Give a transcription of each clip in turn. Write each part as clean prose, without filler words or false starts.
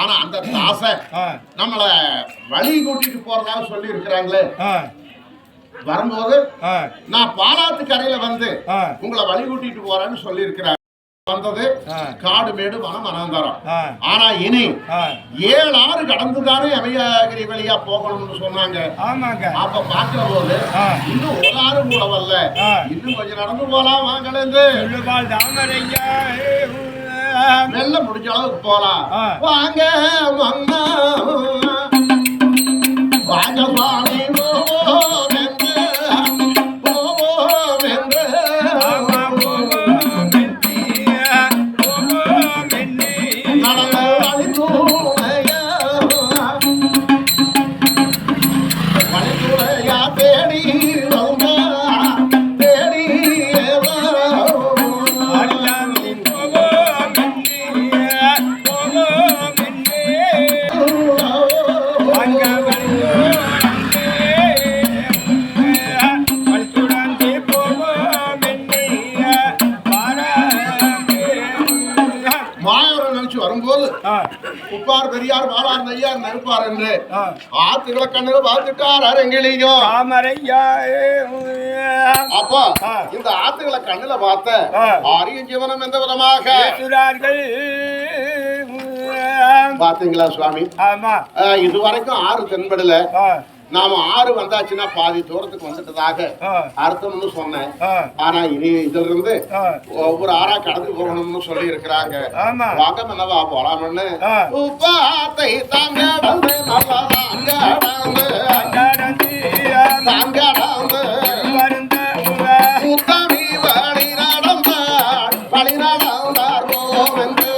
ஆனா அந்த தாசை நம்மள வழி கூட்டிட்டு போறதாக சொல்லி இருக்கிறாங்களே. வரும்போது நான் பாலாத்து கரையில வந்து உங்களை வழி கூட்டிட்டு போறேன்னு சொல்லி இருக்கிறாங்க. வந்தது காடு மேடு வனம் அனந்தரம். ஆனா இனி 7 ஆறு கடந்துதானே அமயகிரி வழியா போகணும்னு சொன்னாங்க. அப்ப பாக்குற போது இன்னும் 1 ஆறு கூட வரல, இன்னும் கொஞ்சம் நடந்து போலாம் வாங்கலேந்து மெல்ல முடிஞ்ச அளவுக்கு போலாம். வாங்க வாங்க வாங்க சுவாமி வரும்போது உப்பார் பெரியார் பாலார் நையார் நெருப்பார் என்று ஆத்துக்களை கண்ணுல பார்த்துட்டார் அரங்கிலியும். அப்போ இந்த ஆத்துக்களை கண்ணுல பார்த்த ஆரிய ஜீவனம் எந்த விதமாக பாத்தீங்களா சுவாமி? இதுவரைக்கும் ஆறு தென்படல. நாம ஆறு வந்தாச்சுன்னா பாதி தூரத்துக்கு வந்துட்டதாக அர்த்தம்னு சொன்னேன். ஆனா இனி இதுல இருந்து ஒவ்வொரு ஆறா கடந்து போகணும்னு சொல்லி இருக்கிறாங்க. வாங்க என்னவா போலாம்னு உப்பாத்தை தாங்க உத்தமி வழி நடந்தார் வழி நடந்தார் போவென்று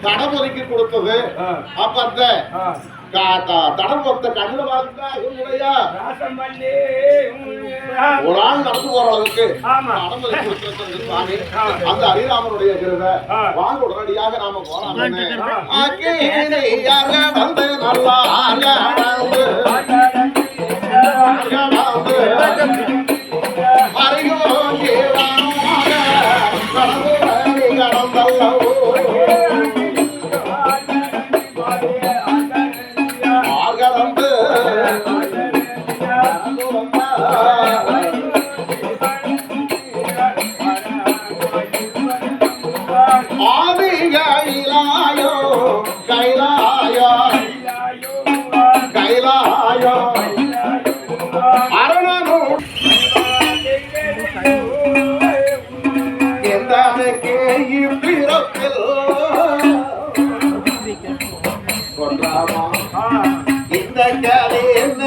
தடமுறைக்கு கொடுத்தது. அப்ப அந்த தடமுறை கண்ணுல பார்த்தா ஒரு ஆள் நடந்து போற அளவுக்கு தடமுறை கொடுத்திருக்கிறது சுவாமி. அந்த ஹரிராமனுடைய கிருபை வாங்க உடனடியாக நாம போலாம். இந்த கதை என்ன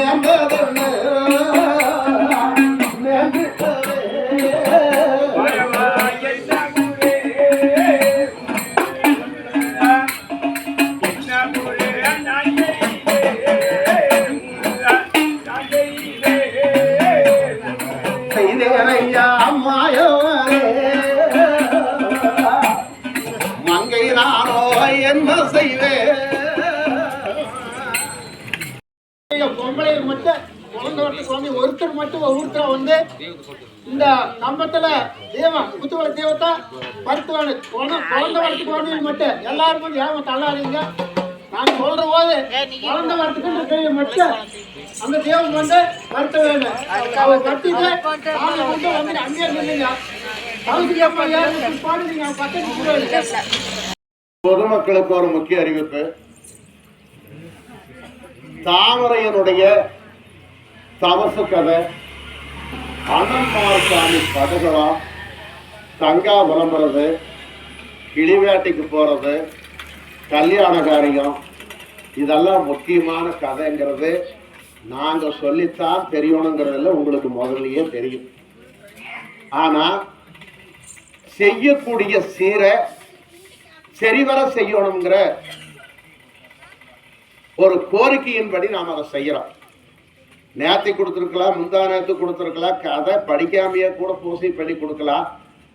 என்ன செய்வேன்? பொம்பளைகள் மட்டும் குழந்தை ஒருத்தர் மட்டும் ஒவ்வொருத்தர் வந்து இந்த கம்பத்துல தெய்வம் குத்துவள தெய்வத்தை மருத்துவ குழந்தை வரத்துக்கு மட்டும் எல்லாரும் கொஞ்சம் ஏன் தள்ளாதீங்க. நான் சொல்ற போது குழந்தை வரத்துக்கு மட்டும் அந்த தெய்வம் வந்து மருத்துவ வேணும். அவர் கட்டிட்டு வந்து அங்கேயே நில்லுங்க. பொதுமக்களுக்கு ஒரு முக்கிய அறிவிப்பு. தாமரையனுடைய தவசு கதை, அனன்மார்சாமி கதைகளா, தங்கா விளம்புறது, கிளிவேட்டைக்கு போறது, கல்யாண காரியம், இதெல்லாம் முக்கியமான கதைங்கிறது நாங்க சொல்லித்தான் தெரியணுங்கிறதுல உங்களுக்கு முதல்லயே தெரியும். ஆனா செய்யக்கூடிய சீரை சரிவர செய்யணுங்கிற ஒரு கோரிக்கையின்படி நாம் அதை செய்யறோம். நேர்த்தி கொடுத்துருக்கலாம், முந்தா நேரத்து கொடுத்துருக்கலாம், கதை படிக்காமையே கூட பூசை பண்ணி கொடுக்கலாம்.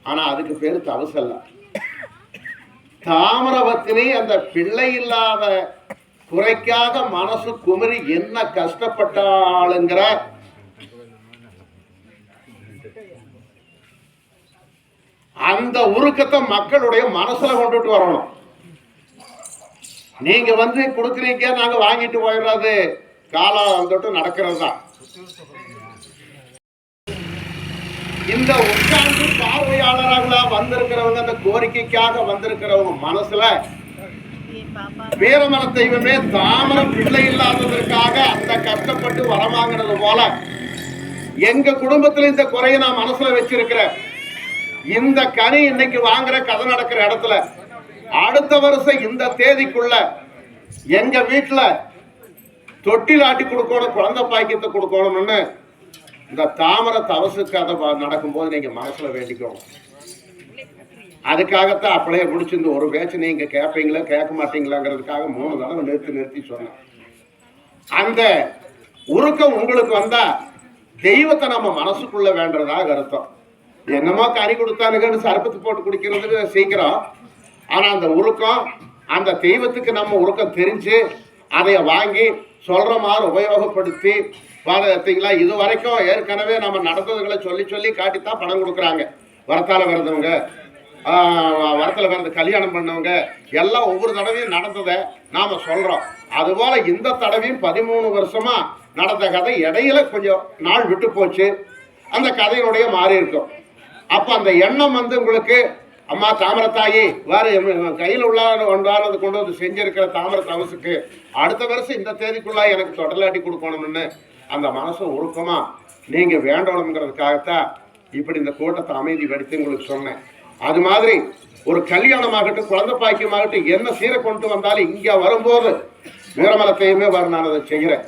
ஆனா அதுக்கு பேரு தவசல்ல. தாமிரபத்தினி அந்த பிள்ளை இல்லாத குறைக்காக மனசு குமரி என்ன கஷ்டப்பட்டாளுங்கிற அந்த உருக்கத்தை மக்களுடைய மனசுல கொண்டுட்டு வரணும். நீங்க வந்து கொடுக்குறீங்க, நாங்க வாங்கிட்டு போயிடுறது காலம் தொட்டு நடக்கிறது தான். இந்த உட்கார்ந்து பார்வையாளர்களா வந்திருக்கிறவங்க, அந்த கோரிக்கைக்காக வந்திருக்கிறவங்க மனசுல வீரமர தெய்வமே தாமர பிள்ளை இல்லாததற்காக அந்த கஷ்டப்பட்டு வரவாங்கிறது போல எங்க குடும்பத்துல இந்த குறைய நான் மனசுல வச்சிருக்கிறேன். இந்த கனி இன்னைக்கு வாங்குற கதை நடக்கிற இடத்துல அடுத்த வருஷம் இந்த தேதிக்குள்ள எங்க வீட்டுல தொட்டில் ஆட்டி கொடுக்கணும், குழந்தை பாக்கியத்தை கொடுக்கணும்னு இந்த தாமர தவசு கதை நடக்கும்போது நீங்க மனசுல வேண்டிக்கணும். அதுக்காகத்தான் அப்படியே பிடிச்சி இந்த ஒரு பேச்சு நீங்க கேட்பீங்களா கேட்க மாட்டீங்களாங்கிறதுக்காக 3 தடவை நிறுத்தி சொன்னேன். அந்த உருக்கம் உங்களுக்கு வந்தா தெய்வத்தை நம்ம மனசுக்குள்ள வேண்டதாக அர்த்தம். என்னமோ கனி கொடுத்தானுங்கன்னு சர்பத்து போட்டு குடிக்கிறதுக்கு சீக்கிரம். ஆனா அந்த உருக்கம், அந்த தெய்வத்துக்கு நம்ம உருக்கம் தெரிஞ்சு அதை வாங்கி சொல்ற மாதிரி உபயோகப்படுத்தி பார்த்தீங்களா, இது வரைக்கும் ஏற்கனவே நம்ம நடந்ததுகளை சொல்லி சொல்லி காட்டித்தான் பணம் கொடுக்குறாங்க. வரத்தால விரதவங்க, வரத்தில் பிறந்த கல்யாணம் பண்ணவங்க எல்லாம் ஒவ்வொரு தடவையும் நடந்ததை நாம சொல்றோம். அதுபோல இந்த தடவையும் 13 வருஷமா நடந்த கதை இடையில கொஞ்சம் நாள் விட்டு போச்சு. அந்த கதையினுடைய மாறி இருக்கும். அப்ப அந்த எண்ணம் வந்து உங்களுக்கு, அம்மா தாமரத்தாயி வேறு கையில் உள்ள ஒன்றானது கொண்டு வந்து செஞ்சிருக்கிற தாமர தவசுக்கு அடுத்த வருஷம் இந்த தேதிக்குள்ளா எனக்கு தொடலாட்டி கொடுக்கணும்னு அந்த மனசு உருக்கமா நீங்க வேண்டணுங்கிறதுக்காகத்தான் இப்படி இந்த கூட்டத்தை அமைதிப்படுத்தி உங்களுக்கு சொன்னேன். அது மாதிரி ஒரு கல்யாணமாகட்டும், குழந்தை பாக்கியமாகட்டும், என்ன சீரை கொண்டு வந்தாலும் இங்க வரும்போது வீரமலத்தையுமே வர நான் அதை செய்கிறேன்.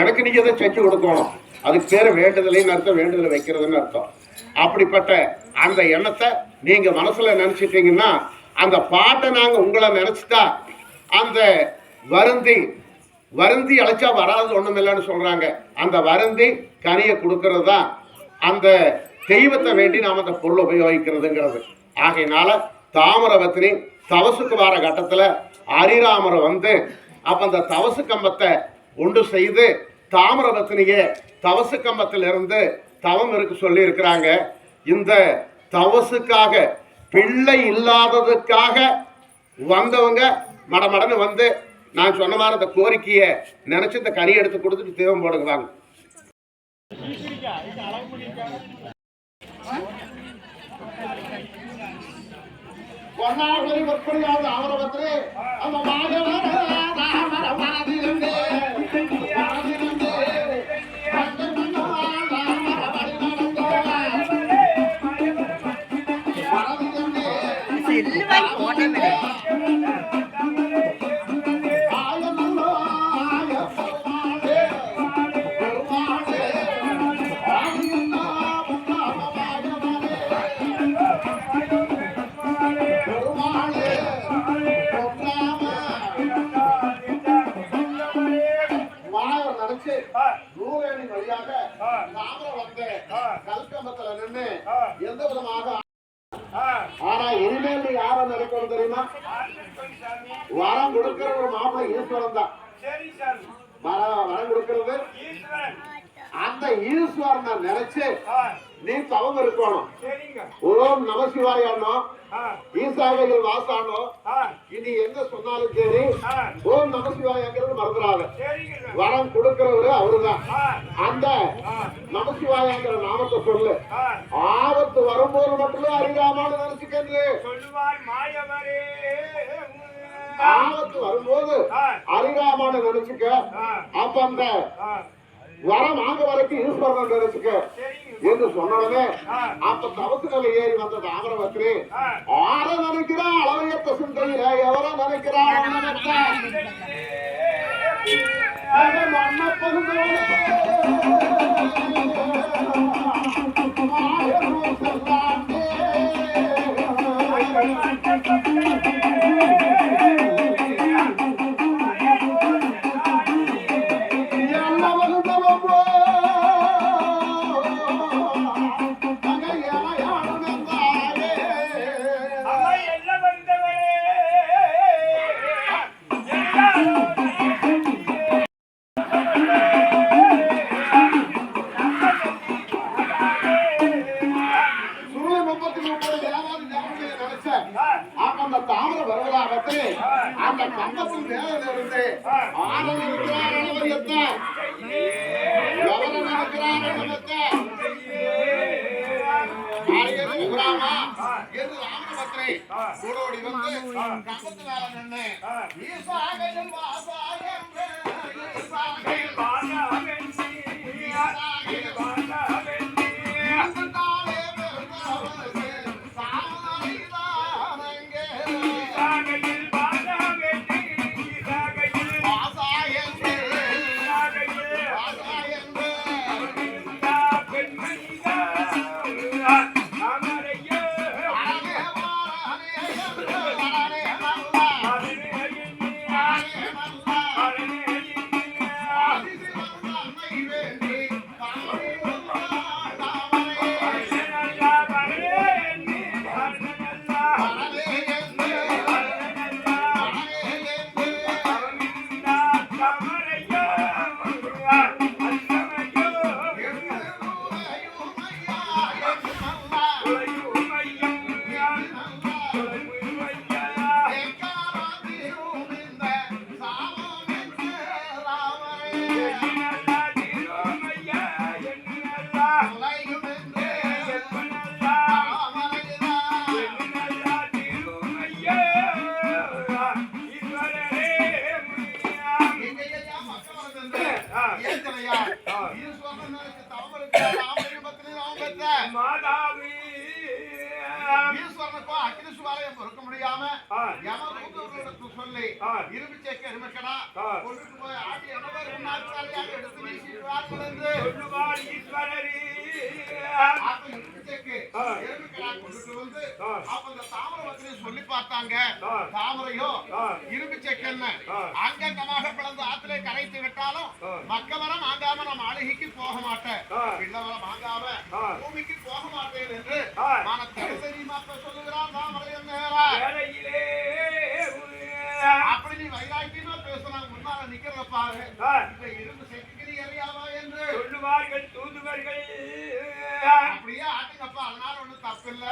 எனக்கு நீங்க அதை செஞ்சு கொடுக்கணும். அதுக்கு பேர் வேண்டுதலைன்னு அர்த்தம், வேண்டுதலை வைக்கிறதுன்னு அர்த்தம். அப்படிப்பட்ட அந்த எண்ணத்தை நீங்க மனசுல நினைச்சிட்டீங்கன்னா அந்த பாட்டை நாங்க உங்களை நினைச்சுட்டா அந்த வருந்தி அழைச்சா வராது ஒண்ணுமில்லைன்னு சொல்றாங்க. அந்த வருந்தி கனியை கொடுக்கறது தான் அந்த தெய்வத்தை வேண்டி நாம் அந்த பொருள் உபயோகிக்கிறதுங்கிறது. ஆகையினால தாமரபத்தினி தவசுக்கு வர கட்டத்துல அரிராமரை வந்து அப்ப அந்த தவசு கம்பத்தை ஒன்று செய்து தாமரபத்தினிய தவசு கம்பத்திலிருந்து தவம் இருக்கு சொல்லி இருக்கிறாங்க. இந்த தவசுக்காக பிள்ளை இல்லாததுக்காக வந்தவங்க மடமடன்னு வந்து நான் சொன்ன மாதிரி அந்த கோரிக்கையை நினைச்சு இந்த கறி எடுத்து கொடுத்துட்டு தீவம் போடுவாங்க. ஆனா இனிமேல் நீ யார நினைக்கணும் தெரியுமா? வரம் கொடுக்கிற ஒரு மாப்பிள்ளை ஈஸ்வரன் தான். வரம் கொடுக்கிறது அந்த ஈஸ்வரனை நினைச்சு நீ தவம் இருக்கணும். ஓம் நம சிவாயனோ ஈசாகையில் வாசானோ இனி எங்க சொன்னாலும் சரி ஓம் நம சிவாயங்கிறது மறந்துடாத. வரம் கொடுக்கிறவரு அவருதான். அந்த நம சிவாயங்கிற நாமத்தை சொல்லு. ஆபத்து வரும்போது மட்டுமே அறியாமல் நினைச்சுக்கன்று. ஆபத்து வரும்போது அறியாமல் நினைச்சுக்க. அப்ப அந்த வரம் வாங்க வரைக்கும் ஈஸ்வரன் நினைச்சுக்க என்று சொன்னோடனே அப்ப தவத்து நிலை ஏறி வந்த தாமரவத்திரி ஆர நினைக்கிறா அளவையத்த சிந்தையில எவர நினைக்கிறா அந்த தாமர வருவதாகத்து அந்த கம்பத்தின் மேலிருந்து ஆரம்பிக்கிறார் அளவரியத்தை எவர நடக்கிறார் அளவத்தை ராமா என்று ராமபத்ரை கூடோடி வந்து கம்பத்து மேல நின்று ஈசாகையில் வாசாயம் ஈஸ்வரனுக்கும் அக்னிசுவாலயம் பொறுக்க முடியாம யமதூதர்களுக்கு சொல்லி இரும்பு சேக்க எருமைக்கடா கொண்டுட்டு போய் ஆட்டி எவ்வளவு நாட்காலியாக எடுத்து வீசிடுவார்கள் என்று சொல்லுவார் ஈஸ்வரரே. அப்ப இரும்பு சேக்கு எருமைக்கடா கொண்டுட்டு வந்து அப்ப இந்த தாமரவத்தினை சொல்லி பார்த்தாங்க. தாமரையோ இரும்பு சேக்கன்னு அங்கங்கமாக பிளந்து ஆத்திரை கரைத்து விட்டாலும் மக்கவரம் வாங்காம நம்ம அழுகிக்கு போக மாட்டேன், பிள்ளவரம் வாங்காம பூமிக்கு போக மாட்டேன் என்று சொல்லுகிறான் தாமரையன் நேரா. அப்படி நீ வைராக்கியமா பேசுறாங்க முன்னால நிக்கிறத பாரு. இப்ப இரும்பு செக்குகிறீ அறியாவா என்று சொல்லுவார்கள் தூதுவர்கள். அப்படியே ஆட்டுங்கப்பா, அதனால ஒண்ணும் தப்பு இல்ல,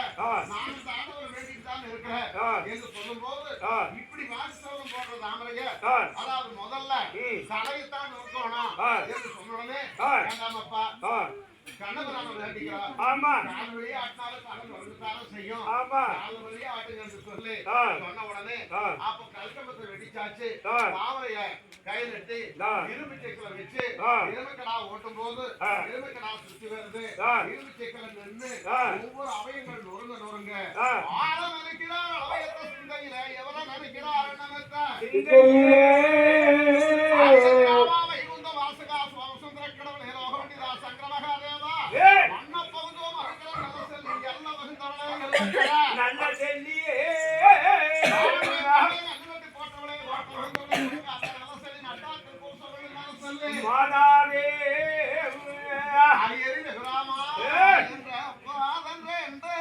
நானும் தாண்டவர் வேண்டிட்டு தான் இருக்கிறேன் என்று சொல்லும் போது இப்படி வாக்குசவரம் போடுற தாமரைய, அதாவது முதல்ல தலையத்தான் நோக்கணும் என்று சொன்னோடனே வேண்டாமப்பா கண்ணபுராணம் வேண்டிக்கிறார். ஆமா, நாலு வழியா ஆட்டினாலும் கடன் வந்துட்டாலும் செய்யும். ஆமா, நாலு வழியா ஆட்டுங்க என்று சொல்லி சொன்ன உடனே அப்ப கல்கம்பத்தை வெடிச்சாச்சு. தாமரைய கையில் எட்டி இரும்பு சேக்கலை வச்சு இரும்புக்கடா ஓட்டும் போது இரும்புக்கடா சுத்தி வருது. இரும்பு சேக்கலை நின்று ஒவ்வொரு அவயங்கள் நொறுங்க நொறுங்க ஆள நினைக்கிறார் அவயத்தை சிந்தையில எவரை நினைக்கிறார் வைகுந்த வாசகா சுவாமசுந்தர கடவுள் ஹேரோகண்டிதா சங்கரமகாதேவா மன்ன பகுதோம் அருகிற நல்ல செல்லி எல்ல வகுந்தவளே நல்ல செல்லியே போட்டவளே நல்ல செல்லி நட்டாக்கு போசவளே நல்ல செல்லி மாதாவே அரியரி வெகுராமா என்ற பாதன் வேண்டே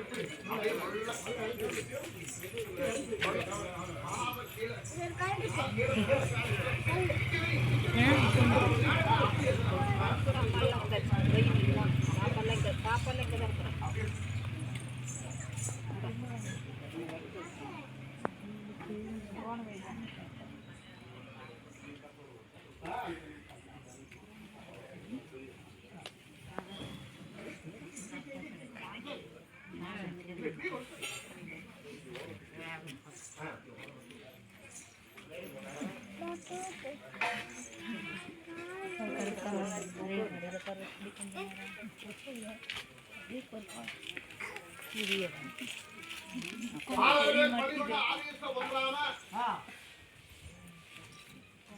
அப்படியே உள்ள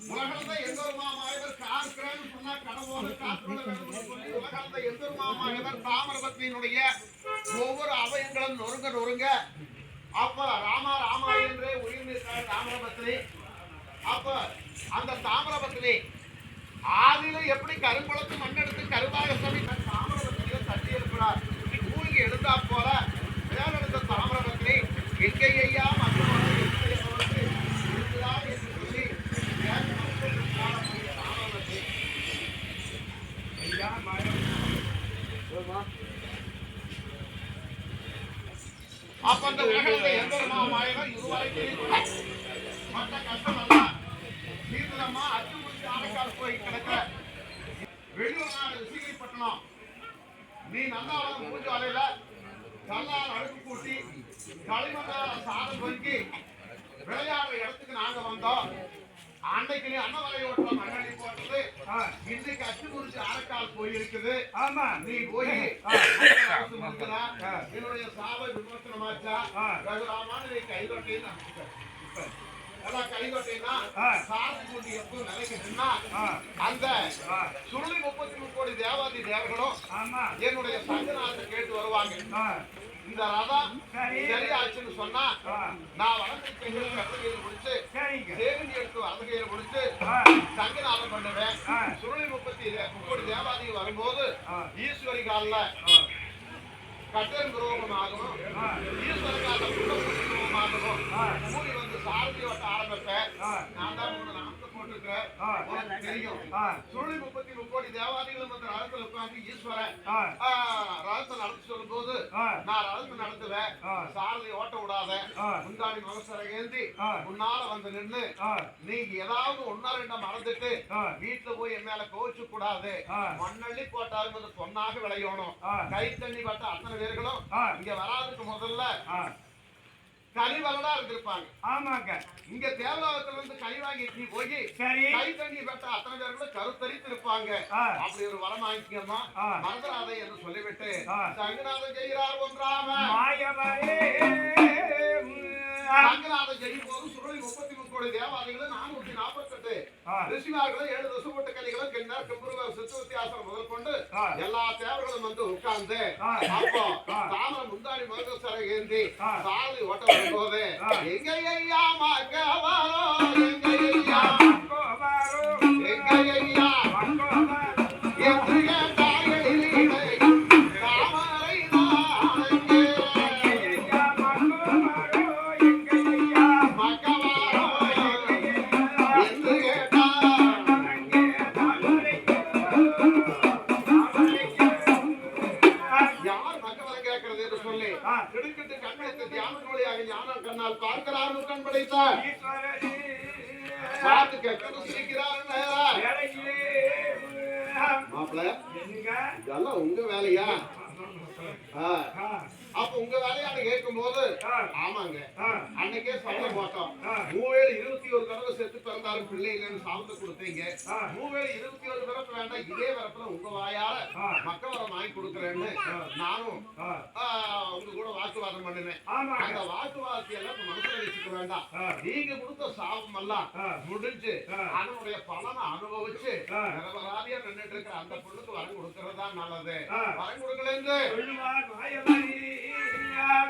உலகளந்த எந்தொருமாமாயவர் காக்கிறேன்னு சொன்னா கடவுளை காத்துள்ள வேண்டும் சொல்லி உலகளந்த எந்தொருமாமாயவர் தாமிரபத்தினுடைய ஒவ்வொரு அவயங்களும் நொறுங்க நொறுங்க அப்ப ராமா ராமா என்றே உயிர் நிற்கிற தாமிரபத்தினி அப்ப அந்த தாமிரபத்தினி ஆதியில எப்படி கருங்குளத்து மண்ணெடுத்து கருவாக சமி தாமிரபத்தினியை தட்டி இருக்கிறார் மூழ்கி எடுத்தா போல வேலெடுத்த தாமிரபத்தினி எங்கேயா மக்களோட இருக்குதா என்று சொல்லி அப்ப அந்த உலகத்தை எந்த மாயவன் இதுவரைக்கும் மற்ற கஷ்டம் அல்ல தீர்ந்தமா அச்சுமுடி ஆடைக்கால் போய் கிடக்கிற வெளியூர் நாடு விசிகிரிப்பட்டணம் நீ நல்லா மூஞ்சு அலையில கல்லால் அழுக்கு கூட்டி களிமண்ணால சாதம் பொறுக்கி விளையாடுற இடத்துக்கு நாங்க வந்தோம் அன்னைக்கு நீ அன்னவரை ஓட்டம் மண்ணடி போட்டது இன்னைக்கு அச்சு குறிச்சு ஆரக்கால் போயிருக்குது ஆமா நீ போய் என்னுடைய சாவை விமர்சனமாச்சா ரகுராமான நீ கைதொட்டின்னு எல்லாம் கைதொட்டினா சாதி கூட்டி எப்போ நிலைக்குதுன்னா அந்த சுருளி 33 கோடி தேவாதி தேவர்களும் என்னுடைய சங்கநாதத்தை கேட்டு வருவாங்க இந்த ரதம் சரியாச்சுன்னு சொன்னா நான் வளர்ந்து கட்டுகையில முடிச்சு சேகண்டி எடுத்து வலதுகையில முடிச்சு சங்கநாதம் பண்ணுவேன் சுருளி 33 கோடி தேவாதி வரும்போது ஈஸ்வரி காலில் கட்டர் குரோகமாகவும் ஈஸ்வர காலில் குரோகமாகவும் கூடி வந்து சாரதி வட்ட ஆரம்பிப்பேன் நான் தான் நாமத்தை போட்டிருக்கிறேன் உனக்கு தெரியும் சுருளி 33 கோடி தேவாதிகளும் அந்த ரதத்தில் உட்காந்து ஈஸ்வரன் ரதத்தை நடத்தி சொல்லும் போது நான் ரதத்தை நடத்துவேன் சாரதி ஓட்ட விடாத முந்தாடி மகசரை ஏந்தி முன்னால வந்து நின்று நீங்க ஏதாவது ஒன்னா ரெண்டா மறந்துட்டு வீட்டுல போய் என் மேல கோச்சு கூடாது மண்ணள்ளி போட்டாலும் பொன்னாக விளையணும் கை தண்ணி பட்ட அத்தனை பேர்களும் இங்க வராதுக்கு முதல்ல கனிவலடா இருந்திருப்பாங்க ஆமாங்க இங்க தேவலோகத்துல இருந்து கனி வாங்கி போய் கை தண்ணி பெற்ற அத்தனை பேர்களும் கருத்தரித்து இருப்பாங்க அப்படி ஒரு வரம் வாங்கிக்கமா மறந்துடாதை என்று சொல்லிவிட்டு சங்கநாதன் செய்கிறார் ஒன்றாம சங்கநாதன் செய்யும் போது சுருளி 33 கோடி தேவாதிகளும் 448 ரிஷிமார்களும் 7 ரிஷபட்ட கலிகளும் கிண்ணர் கம்புருவர் சித்துவத்தியாசனம் முதல் கொண்டு எல்லா தேவர்களும் வந்து உட்கார்ந்து அப்போ தாமர முந்தாடி மகசரை ஏந்தி சாரதி ஓட்ட வரும்போது எங்க ஐயா மகவாரோ எங்க ஐயா எங்க ஐயா என்று இதெல்லாம் உங்க வேலையா அப்ப உங்க வேலையான கேட்கும் போது ஆமாங்க அன்னைக்கே சபலம் போட்டோம் 21 தடவை செத்து பிறந்தாரு பிள்ளை இல்லைன்னு சாப்பிட்டு கொடுத்தீங்க 21 தடவை வேண்டாம் இதே வரப்புல உங்க வாயால மக்கள் வரம் வாங்கி கொடுக்குறேன்னு நானும் உங்க கூட வாக்குவாதம் பண்ணினேன் அந்த வாக்குவாதத்தை எல்லாம் மனசுல வச்சுக்க வேண்டாம் நீங்க கொடுத்த சாபம் எல்லாம் முடிஞ்சு அதனுடைய பலனை அனுபவிச்சு நிரபராதியா நின்றுட்டு இருக்கிற அந்த பொண்ணுக்கு வரம் கொடுக்கறதா நல்லது வரம் கொடுக்கலன்னு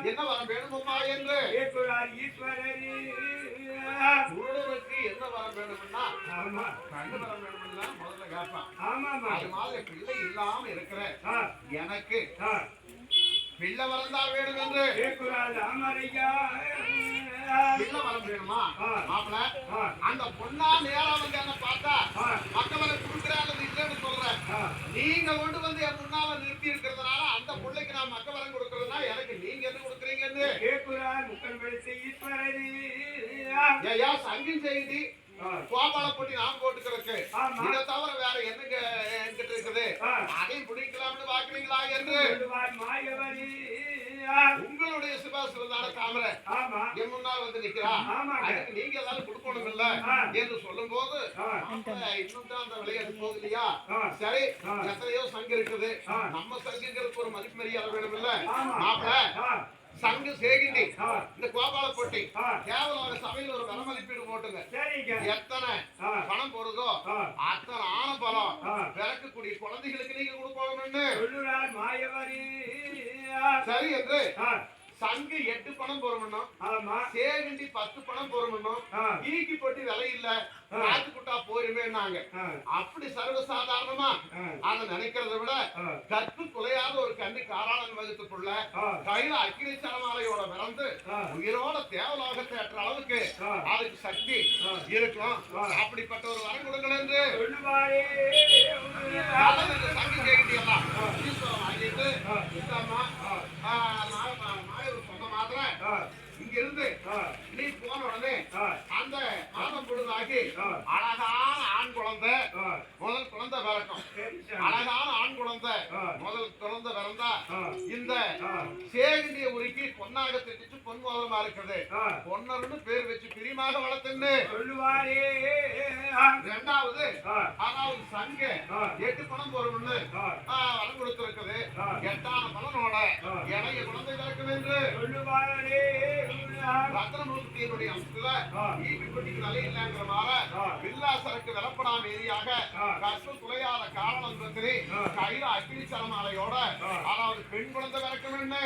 என்ன வரம் வேணுமா என்று குருடனுக்கு என்ன வரம் வேணும்னா கண்ணு வரம் வேணும்னா முதல்ல கேட்பான் அது மாதிரி பிள்ளை இல்லாம இருக்கிற எனக்கு பிள்ளை வரந்தான் வேணும் என்று பிள்ளை வரம் வேணுமா மாப்பிள அந்த பொண்ணா நேரா வந்து என்ன பார்த்தா மக்களவை கொடுக்குறேன் அல்லது இல்லைன்னு சொல்றேன். நீங்க கொண்டு வந்து என் முன்னால நிறுத்தி இருக்கிறதுனால அந்த பிள்ளைக்கு நான் மக்கவரம் கொடுக்கறதுனா எனக்கு நீங்க என்ன கொடுக்குறீங்கன்னு ஐயா சங்கின் செய்தி கோபால போட்டி நான் போட்டுக்கிறதுக்கு இதை தவிர வேற என்னங்க என்கிட்ட இருக்குது அதையும் பிடிக்கலாம்னு பாக்குறீங்களா என்று உங்களுடைய சிபாசிவதான தாமரை என் முன்னால் வந்து நிக்கிறா. அதுக்கு நீங்க ஏதாவது கொடுக்கணும் இல்ல என்று சொல்லும் போது இன்னும் தான் அந்த விளையாட்டு போகலையா? சரி எத்தனையோ சங்கு இருக்குது, நம்ம சங்குங்கிறதுக்கு ஒரு மதிப்பு மரியாதை வேணும் இல்ல மாப்பிள. சங்கு சேகிண்டி இந்த கோபால போட்டி கேவலம் சபையில் ஒரு வரமதிப்பீடு போட்டுங்க. எத்தனை பணம் போடுதோ அத்தனை ஆன பலம் பிறக்கக்கூடிய குழந்தைகளுக்கு நீங்க கொடுக்கணும்னு சரி என்று சங்கு 8 பணம் போறணும், சேகண்டி 10 பணம் போறணும். ஈக்கி போட்டி விலை இல்ல காத்து குட்டா போயிருமேன்னாங்க. அப்படி சர்வசாதாரணமா அதை நினைக்கிறத விட கற்பு குலையாத ஒரு கண்ணி காராளன் வகுத்துக்குள்ள கையில அக்கினி சரமாலையோட பிறந்து உயிரோட தேவலோகத்தை ஏற்ற அளவுக்கு அதுக்கு சக்தி இருக்கும். அப்படிப்பட்ட ஒரு வரம் கொடுங்கள் என்று சங்கு சேகண்டி எல்லாம் ஈஸ்வரம் வாங்கிட்டு சொன்ன மாதிரி இங்க இருந்து நீ போன உடனே அந்த மாதம் பொழுதாகி அழகான ஆண் குழந்தை முதல் குழந்தை பிறக்கும். அழகான ஆண் குழந்தை முதல் குழந்தை பிறந்தா இந்த சேகண்டிய உருக்கி பொன்னாக திட்டிச்சு பொன் முதலமா இருக்குது. பொன்னர்னு பேர் வச்சு பிரியமாக வளர்த்துன்னு ரெண்டாவது அதாவது சங்க 8 பணம் போறோம்னு வரம் கொடுத்திருக்குது. 8ஆன பலனோட இளைய குழந்தை பிறக்கும் என்று ரத்னமூர்த்தியினுடைய அம்சத்துல ஈட்டுப்பட்டிக்கு நிலை இல்லைங்கிற மாதிரி வில்லாசருக்கு விளப்படாம ஏரியாக கற்பு குலையாத காரணத்திலே கையில அக்கினி சரமாலையோட அதாவது பெண் குழந்தை பிறக்கும்னு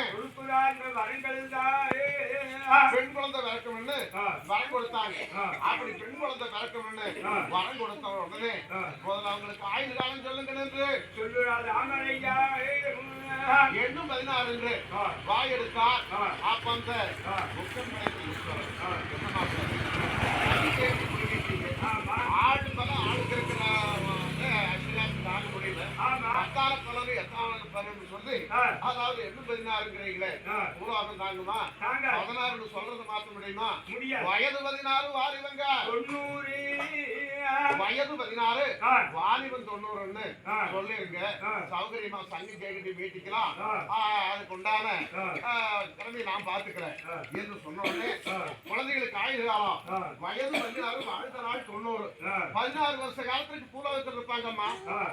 பெண் குழந்தை பிறக்கும்னு வரம் கொடுத்தாங்க. அப்படி பெண் குழந்தை பிறக்கும்னு வரம் கொடுத்த உடனே முதல்ல அவங்களுக்கு ஆயுள் காலம் சொல்லுங்க என்று எண்ணும் 16 என்று வாய் எடுத்தார். அப்ப அந்த ஆடு பலம் ஆளுக்கு இருக்கிற தாங்க முடியல. 10ஆன பலன் 8ஆவது பலன் சொல்லி அதாவது 16ங்கிறீங்களே பூராகம் தாங்குமா? 16 சொல்றது மாத்த முடியுமா? வயது 16 வாலிபங்க 90 வயது 16 வாலிபன் 90ன்னு சொல்லிருங்க. சௌகரியமா சங்கு ஜெயகண்டி மீட்டிக்கலாம். அதுக்கு உண்டான திறமையை நான் பாத்துக்கிறேன் என்று சொன்ன உடனே குழந்தைகளுக்கு ஆயுத காலம் வயது 16 வாழ்ந்த நாள் 90 16 வருஷ காலத்துக்கு பூலோகத்தில் இருப்பாங்கம்மா.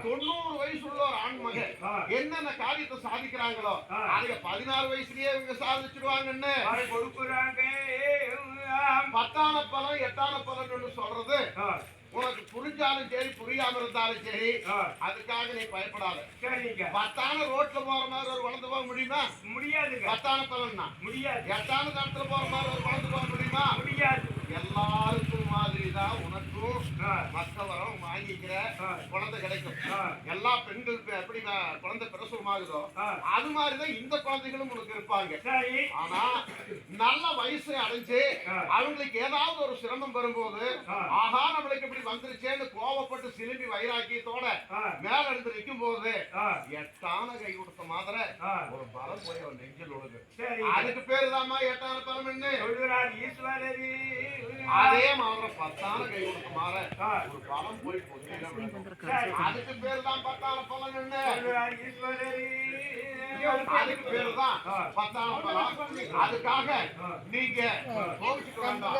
90 வயசு உள்ள ஒரு ஆண் மகன் என்னென்ன காரியத்தை சாதிக்கிறாங்களோ அதை 16 வயசுலயே இவங்க சாதிச்சிருவாங்கன்னு கொடுக்குறாங்க. 10ஆன பலன் 8ஆன பலன் சொல்றது உனக்கு புரிஞ்சாலும் சரி புரியாம இருந்தாலும் சரி அதுக்காக நீ பயப்படாத. 10ஆன ரோட்ல போற மாதிரி ஒரு வளர்ந்து போக முடியுமா? முடியாது. 10ஆன பலன்னா முடியாது. 8ஆன தடத்துல போற மாதிரி ஒரு வளர்ந்து போக முடியுமா? முடியாது. எல்லாருக்கும் மாதிரி தான் உனக்கும் மக்கவரம் வாங்கிக்கிற குழந்தை கிடைக்கும். எல்லா பெண்களுக்கு எப்படி குழந்தை பிரசவமாகுதோ அது மாதிரிதான் இந்த குழந்தைகளும் உனக்கு இருப்பாங்க. ஆனா நல்ல வயசு அடைஞ்சு அவங்களுக்கு ஏதாவது ஒரு சிரமம் வரும்போது ஆஹா நம்மளுக்கு இப்படி வந்துருச்சேன்னு கோவப்பட்டு சிலும்பி வைராக்கியத்தோட மேல இருந்து நிற்கும் போது 8ஆன கை கொடுத்த மாதிரி ஒரு பலம் போய் அவன் நெஞ்சில் உழுது. அதுக்கு பேரு தாமா 8ஆன பலம் என்ன ஈஸ்வரரி. அதே மாதிரி 10ஆன கை கொடுத்த மாதிரி ஒரு பலம் போய் அதுக்கு பேரு தான் 10ஆன பலன் என்ன ஈஸ்வரரி. அதுக்கு பேரு தான் 10ஆன பலம். அதுக்காக நீங்க கோவிச்சுக்க வேண்டாம்.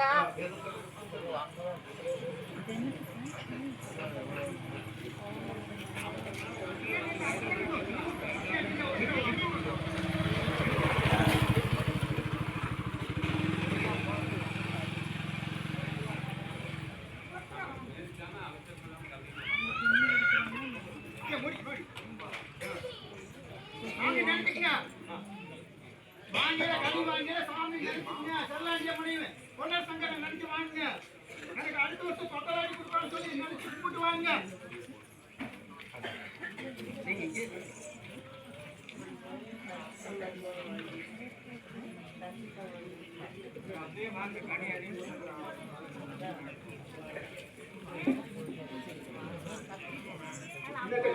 வாங்க கவி வாங்க சாமி நினைச்சுங்க செல்லாண்டிய முடியுங்க பொன்னர் சங்கரை நினைச்சு வாங்குங்க. எனக்கு அடுத்த வருஷம் பத்தலாடி கொடுப்பான்னு சொல்லி நினைச்சு கும்பிட்டு வாங்க.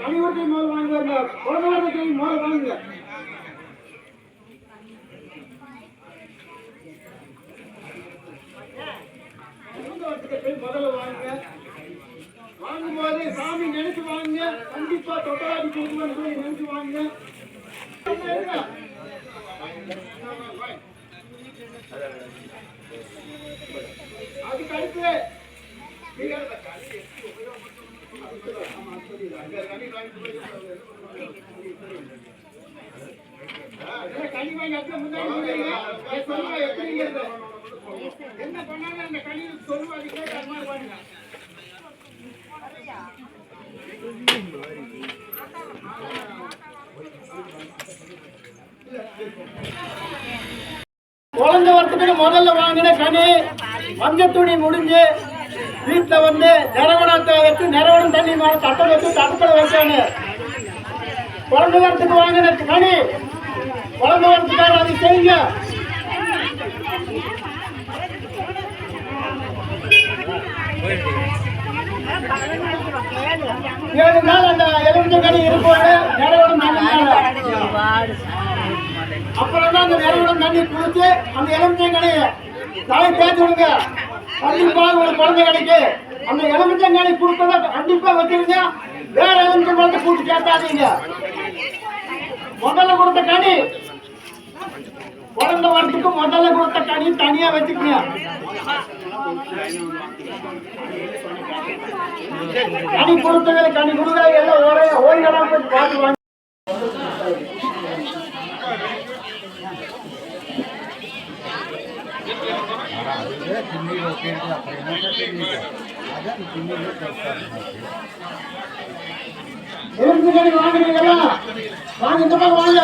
கனிவூட்டி முதல் வாங்குவாங்க, குழந்தை முதல் வாங்குங்க. முதல்ல வாங்குங்க. வாங்கும்போது சாமி நினைச்சு வாங்குங்க. கண்டிப்பா தொட்டலாடி கொடுக்குவான்னு சொல்லி நினைச்சு வாங்குங்க. அதுக்கு அடுத்து கனி வாங்கி அடுத்த முன்னாடி என்ன பண்ணாலும் அந்த கனியில் சொல்லுவாங்க. குழந்தை வரத்துக்கு முதல்ல வாங்கின கனி மஞ்சத்துணி முடிஞ்சு வீட்டில் வந்து நிறவனத்தை வச்சு நிறவனம் தண்ணி மேலே தட்டை வச்சு தட்டத்தில் வச்சானு. குழந்தை வரத்துக்கு வாங்கின கனி குழந்தை வரத்துக்காக அது செய்யுங்க. 7 நாள் அந்த எலுமிச்சை கனி இருப்பாரு நிறவனம் தண்ணி. அப்புறம் தான் அந்த நிறவனம் தண்ணி குளிச்சு அந்த எலுமிச்சை கனி தலை தேய்ச்சி விடுங்க. கண்டிப்பா ஒரு குழந்தை கணிக்கு அந்த எலுமிச்சை கனி கொடுத்தத கண்டிப்பா வச்சிருங்க. வேற எலுமிச்சை குழந்தை கூட்டி சேர்த்தாதீங்க. முதல்ல கொடுத்த கனி குழந்தை வரத்துக்கு முதல்ல கொடுத்த கனி தனியா வச்சுக்கங்க. கனி கொடுத்தவரை கனி கொடுக்க எல்லாம் ஒரே ஓய்வெல்லாம் போய் பார்த்து வாங்க. எலுமிச்சை கனி வாங்குறீங்களா? வாங்க, இந்த பக்கம் வாங்க.